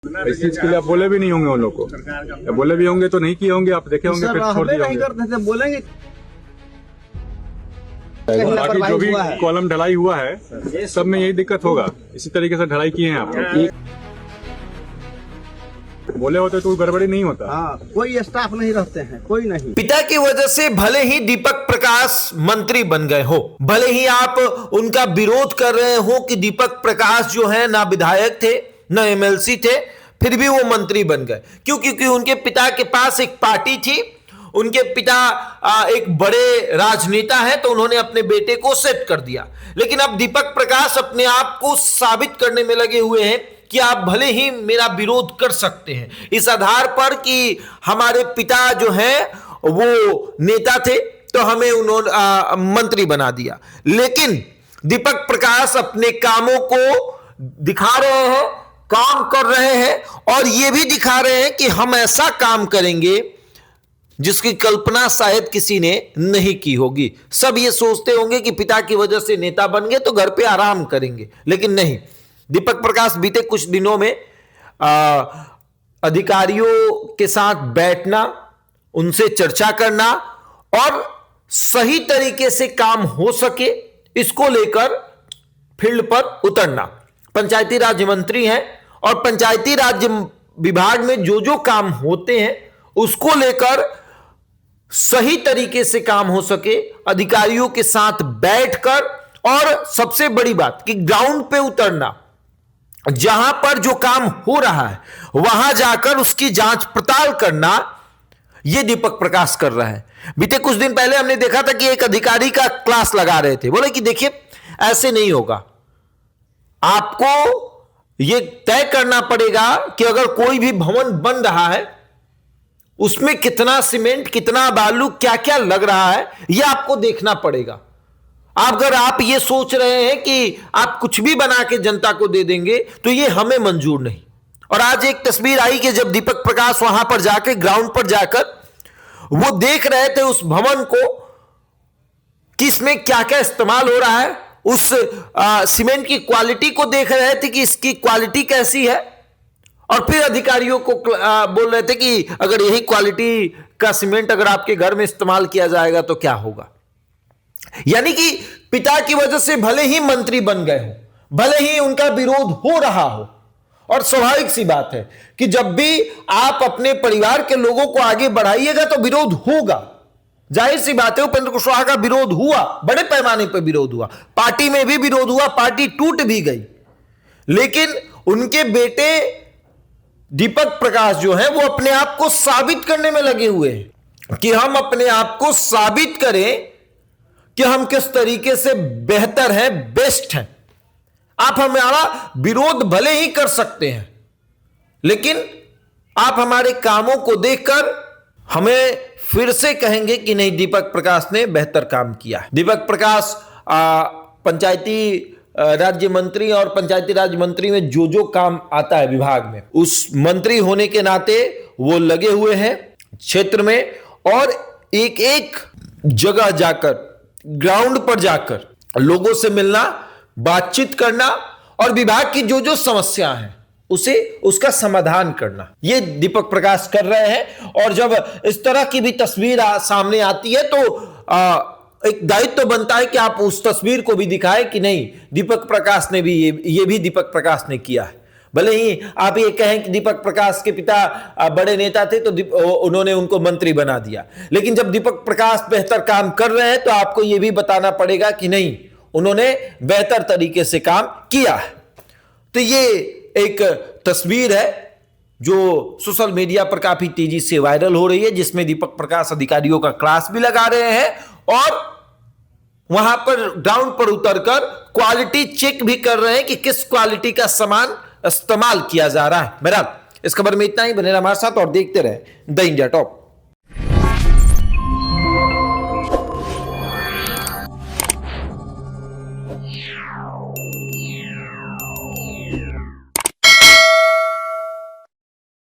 इस चीज के लिए आप बोले भी नहीं होंगे उन लोग को, बोले भी होंगे तो नहीं किए होंगे, आप देखे होंगे फिर छोड़ दिए नहीं करते थे, बोलेंगे। बाकी जो भी कॉलम ढलाई हुआ है सब में यही दिक्कत होगा, इसी तरीके से ढलाई किए हैं आप। बोले होते तो गड़बड़ी नहीं होता। हाँ, कोई स्टाफ नहीं रहते हैं, कोई नहीं। पिता की वजह से भले ही दीपक प्रकाश मंत्री बन गए हो, भले ही आप उनका विरोध कर रहे हो कि दीपक प्रकाश जो है ना विधायक थे ना एमएलसी थे, फिर भी वो मंत्री बन गए। क्यों? क्योंकि उनके पिता के पास एक पार्टी थी, उनके पिता एक बड़े राजनेता हैं, तो उन्होंने अपने बेटे को सेट कर दिया। लेकिन अब दीपक प्रकाश अपने आप को साबित करने में लगे हुए हैं कि आप भले ही मेरा विरोध कर सकते हैं, इस आधार पर कि हमारे पिता जो हैं वो नेता थे तो हमें उन्होंने मंत्री बना दिया। लेकिन दीपक प्रकाश अपने कामों को दिखा रहे हैं, काम कर रहे हैं और ये भी दिखा रहे हैं कि हम ऐसा काम करेंगे जिसकी कल्पना शायद किसी ने नहीं की होगी। सब ये सोचते होंगे कि पिता की वजह से नेता बन गए तो घर पे आराम करेंगे, लेकिन नहीं। दीपक प्रकाश बीते कुछ दिनों में अधिकारियों के साथ बैठना, उनसे चर्चा करना और सही तरीके से काम हो सके इसको लेकर फील्ड पर उतरना। पंचायती राज मंत्री हैं और पंचायती राज विभाग में जो जो काम होते हैं उसको लेकर सही तरीके से काम हो सके, अधिकारियों के साथ बैठकर, और सबसे बड़ी बात कि ग्राउंड पे उतरना, जहां पर जो काम हो रहा है वहां जाकर उसकी जांच पड़ताल करना, यह दीपक प्रकाश कर रहा है। बीते कुछ दिन पहले हमने देखा था कि एक अधिकारी का क्लास लगा रहे थे, बोले कि देखिए ऐसे नहीं होगा, आपको यह तय करना पड़ेगा कि अगर कोई भी भवन बन रहा है उसमें कितना सीमेंट, कितना बालू, क्या क्या लग रहा है, यह आपको देखना पड़ेगा। अगर आप ये सोच रहे हैं कि आप कुछ भी बना के जनता को दे देंगे तो ये हमें मंजूर नहीं। और आज एक तस्वीर आई कि जब दीपक प्रकाश वहां पर जाकर, ग्राउंड पर जाकर वो देख रहे थे उस भवन को कि इसमें क्या क्या इस्तेमाल हो रहा है, उस सीमेंट की क्वालिटी को देख रहे थे कि इसकी क्वालिटी कैसी है, और फिर अधिकारियों को बोल रहे थे कि अगर यही क्वालिटी का सीमेंट अगर आपके घर में इस्तेमाल किया जाएगा तो क्या होगा। यानी कि पिता की वजह से भले ही मंत्री बन गए हो, भले ही उनका विरोध हो रहा हो, और स्वाभाविक सी बात है कि जब भी आप अपने परिवार के लोगों को आगे बढ़ाइएगा तो विरोध होगा। जाहिर सी बात है, उपेंद्र कुशवाहा का विरोध हुआ, बड़े पैमाने पर विरोध हुआ, पार्टी में भी विरोध हुआ, पार्टी टूट भी गई। लेकिन उनके बेटे दीपक प्रकाश जो है वो अपने आप को साबित करने में लगे हुए हैं कि हम अपने आप को साबित करें कि हम किस तरीके से बेहतर हैं, बेस्ट हैं। आप हमारा विरोध भले ही कर सकते हैं, लेकिन आप हमारे कामों को देखकर हमें फिर से कहेंगे कि नहीं, दीपक प्रकाश ने बेहतर काम किया। दीपक प्रकाश पंचायती राज्य मंत्री और पंचायती राज मंत्री में जो जो काम आता है विभाग में, उस मंत्री होने के नाते वो लगे हुए हैं क्षेत्र में, और एक एक जगह जाकर, ग्राउंड पर जाकर लोगों से मिलना, बातचीत करना और विभाग की जो जो समस्या है उसे उसका समाधान करना, ये दीपक प्रकाश कर रहे हैं। और जब इस तरह की भी तस्वीर सामने आती है तो एक दायित्व तो बनता है कि आप उस तस्वीर को भी दिखाएं कि नहीं, दीपक प्रकाश ने भी ये भी दीपक प्रकाश ने किया है। भले ही आप ये कहें कि दीपक प्रकाश के पिता बड़े नेता थे तो उन्होंने उनको मंत्री बना दिया, लेकिन जब दीपक प्रकाश बेहतर काम कर रहे हैं तो आपको ये भी बताना पड़ेगा कि नहीं, उन्होंने बेहतर तरीके से काम किया है। तो ये एक तस्वीर है जो सोशल मीडिया पर काफी तेजी से वायरल हो रही है, जिसमें दीपक प्रकाश अधिकारियों का क्लास भी लगा रहे हैं और वहां पर ग्राउंड पर उतरकर क्वालिटी चेक भी कर रहे हैं कि किस क्वालिटी का सामान इस्तेमाल किया जा रहा है। बहरहाल इस खबर में इतना ही। बने रहिए हमारे साथ और देखते रहे द इंडिया टॉप।